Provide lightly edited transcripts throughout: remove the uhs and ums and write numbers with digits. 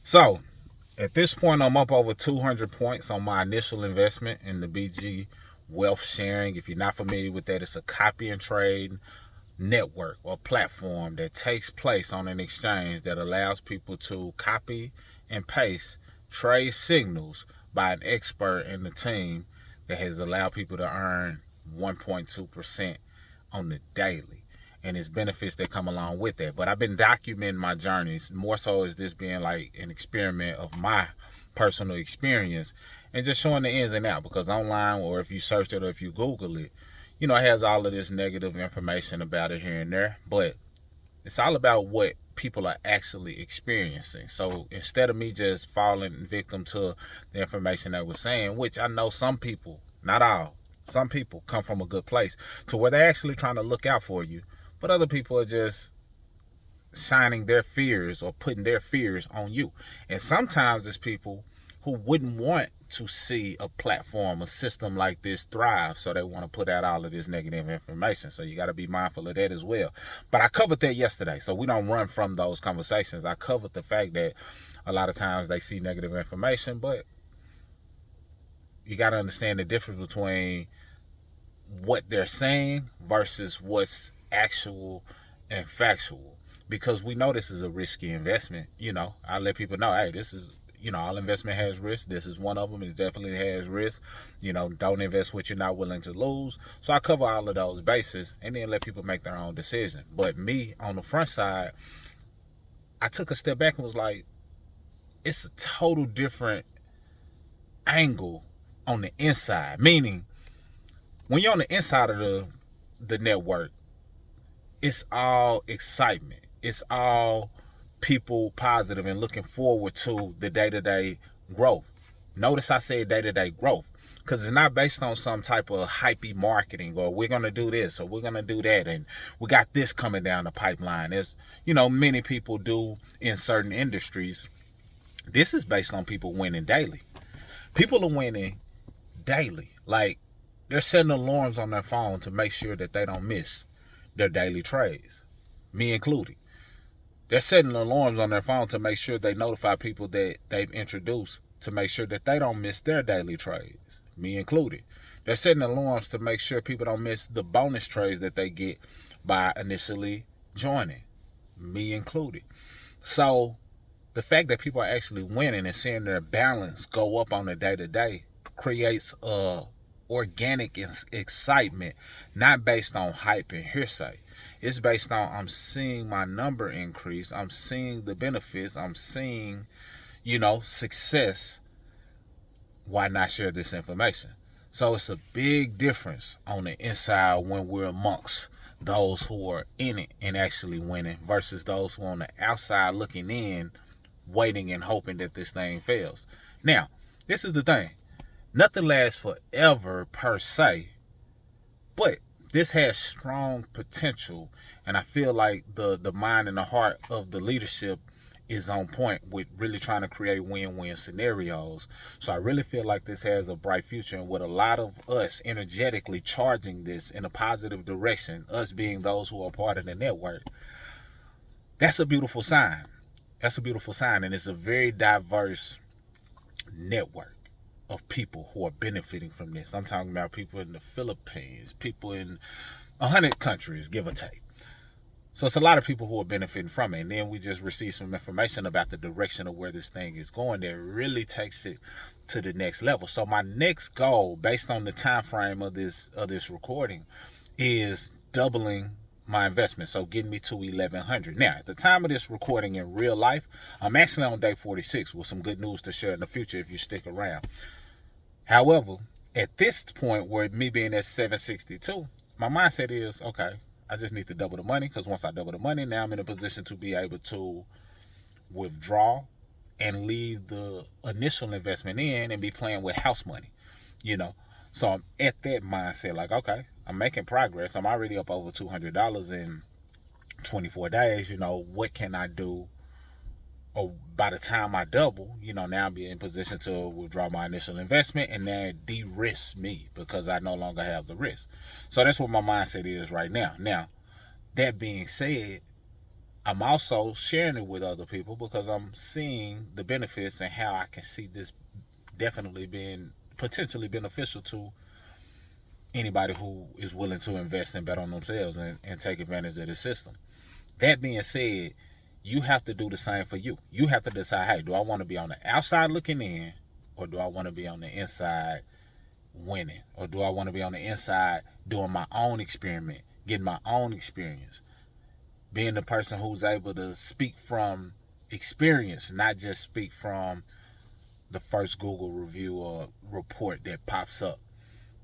So at this point, I'm up over 200 points on my initial investment in the BG Wealth Sharing. If you're not familiar with that, it's a copy and trade network or platform that takes place on an exchange that allows people to copy and paste trade signals by an expert in the team that has allowed people to earn 1.2% on the daily, and its benefits that come along with that. But I've been documenting my journeys more so as this being like an experiment of my personal experience and just showing the ins and outs, because online, or if you search it or if you Google it, it has all of this negative information about it here and there, but it's all about what people are actually experiencing. So instead of me just falling victim to the information that was saying, which I know some people, not all, some people come from a good place to where they're actually trying to look out for you, but other people are just shining their fears or putting their fears on you. And sometimes it's people who wouldn't want to see a platform, a system like this thrive, so they want to put out all of this negative information. So you got to be mindful of that as well. But I covered that yesterday, so we don't run from those conversations. I covered the fact that a lot of times they see negative information, but you got to understand the difference between what they're saying versus what's actual and factual, because we know this is a risky investment. I let people know, hey, this is, all investment has risk. This is one of them. It definitely has risk. Don't invest what you're not willing to lose. So I cover all of those bases and then let people make their own decision. But me, on the front side, I took a step back and was like, it's a total different angle on the inside. Meaning, when you're on the inside of the network, it's all excitement. It's all people positive and looking forward to the day-to-day growth. Notice I said day-to-day growth, because it's not based on some type of hypey marketing, or we're going to do this or we're going to do that and we got this coming down the pipeline, as many people do in certain industries. This is based on people winning daily. People are winning daily. Like, they're setting alarms on their phone to make sure that they don't miss their daily trades, me included. They're setting alarms on their phone to make sure they notify people that they've introduced to make sure that they don't miss their daily trades, me included. They're setting alarms to make sure people don't miss the bonus trades that they get by initially joining, me included. So the fact that people are actually winning and seeing their balance go up on a day-to-day creates a organic excitement, not based on hype and hearsay. It's based on, I'm seeing my number increase, I'm seeing the benefits, I'm seeing, success. Why not share this information? So it's a big difference on the inside when we're amongst those who are in it and actually winning versus those who are on the outside looking in, waiting and hoping that this thing fails. Now, this is the thing. Nothing lasts forever per se, but this has strong potential, and I feel like the mind and the heart of the leadership is on point with really trying to create win-win scenarios. So I really feel like this has a bright future, and with a lot of us energetically charging this in a positive direction, us being those who are part of the network, that's a beautiful sign. That's a beautiful sign, and it's a very diverse network of people who are benefiting from this. I'm talking about people in the Philippines, people in 100 countries, give or take. So it's a lot of people who are benefiting from it. And then we just received some information about the direction of where this thing is going that really takes it to the next level. So my next goal, based on the time frame of this recording, is doubling my investment, so getting me to 1,100. Now, at the time of this recording in real life, I'm actually on day 46 with some good news to share in the future if you stick around. However, at this point, where me being at 762, my mindset is, okay, I just need to double the money, because once I double the money, now I'm in a position to be able to withdraw and leave the initial investment in and be playing with house money, So I'm at that mindset, like, okay, I'm making progress. I'm already up over $200 in 24 days. What can I do? Or by the time I double, now I'll be in position to withdraw my initial investment, and then de-risk me because I no longer have the risk. So that's what my mindset is right now. Now, that being said, I'm also sharing it with other people because I'm seeing the benefits and how I can see this definitely being potentially beneficial to anybody who is willing to invest and bet on themselves and take advantage of the system. That being said, you have to do the same for you. You have to decide, hey, do I want to be on the outside looking in, or do I want to be on the inside winning? Or do I want to be on the inside doing my own experiment, getting my own experience, being the person who's able to speak from experience, not just speak from the first Google review or report that pops up.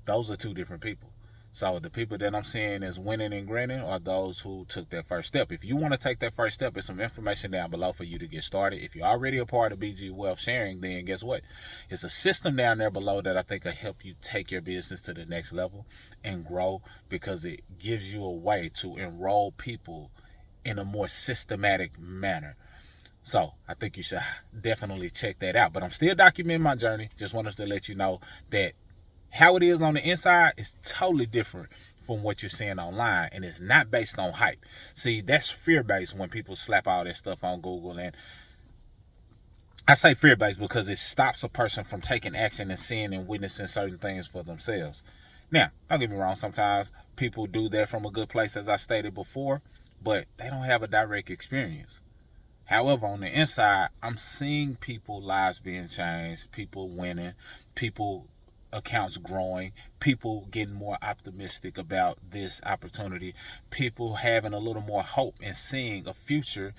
Those are two different people. So the people that I'm seeing is winning and grinning are those who took that first step. If you want to take that first step, there's some information down below for you to get started. If you're already a part of BG Wealth Sharing, then guess what? It's a system down there below that I think will help you take your business to the next level and grow, because it gives you a way to enroll people in a more systematic manner. So I think you should definitely check that out. But I'm still documenting my journey. Just wanted to let you know that how it is on the inside is totally different from what you're seeing online, and it's not based on hype. See, that's fear-based when people slap all this stuff on Google. And I say fear-based because it stops a person from taking action and seeing and witnessing certain things for themselves. Now, don't get me wrong, sometimes people do that from a good place, as I stated before, but they don't have a direct experience. However, on the inside, I'm seeing people lives being changed, people winning, people accounts growing, people getting more optimistic about this opportunity, people having a little more hope and seeing a future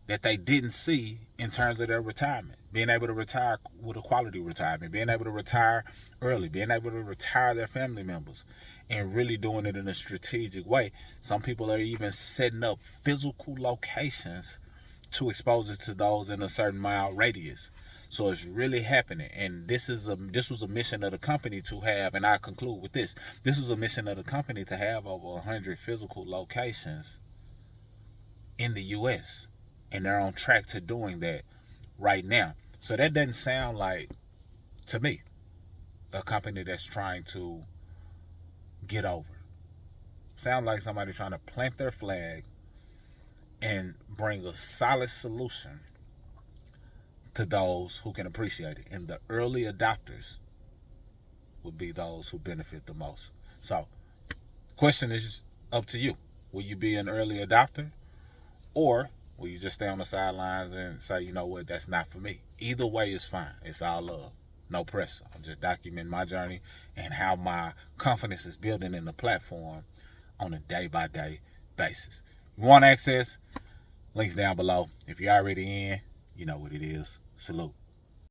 that they didn't see in terms of their retirement, being able to retire with a quality retirement, being able to retire early, being able to retire their family members, and really doing it in a strategic way. Some people are even setting up physical locations to expose it to those in a certain mile radius. So it's really happening. And this was a mission of the company to have, and I conclude with this. This was a mission of the company to have over 100 physical locations in the US. And they're on track to doing that right now. So that doesn't sound like, to me, a company that's trying to get over. Sound like somebody trying to plant their flag and bring a solid solution to those who can appreciate it. And the early adopters would be those who benefit the most. So the question is up to you. Will you be an early adopter, or will you just stay on the sidelines and say, you know what, that's not for me? Either way is fine. It's all love. No pressure. I'm just documenting my journey and how my confidence is building in the platform on a day-by-day basis. You want access? Links down below. If you're already in, you know what it is. Salute.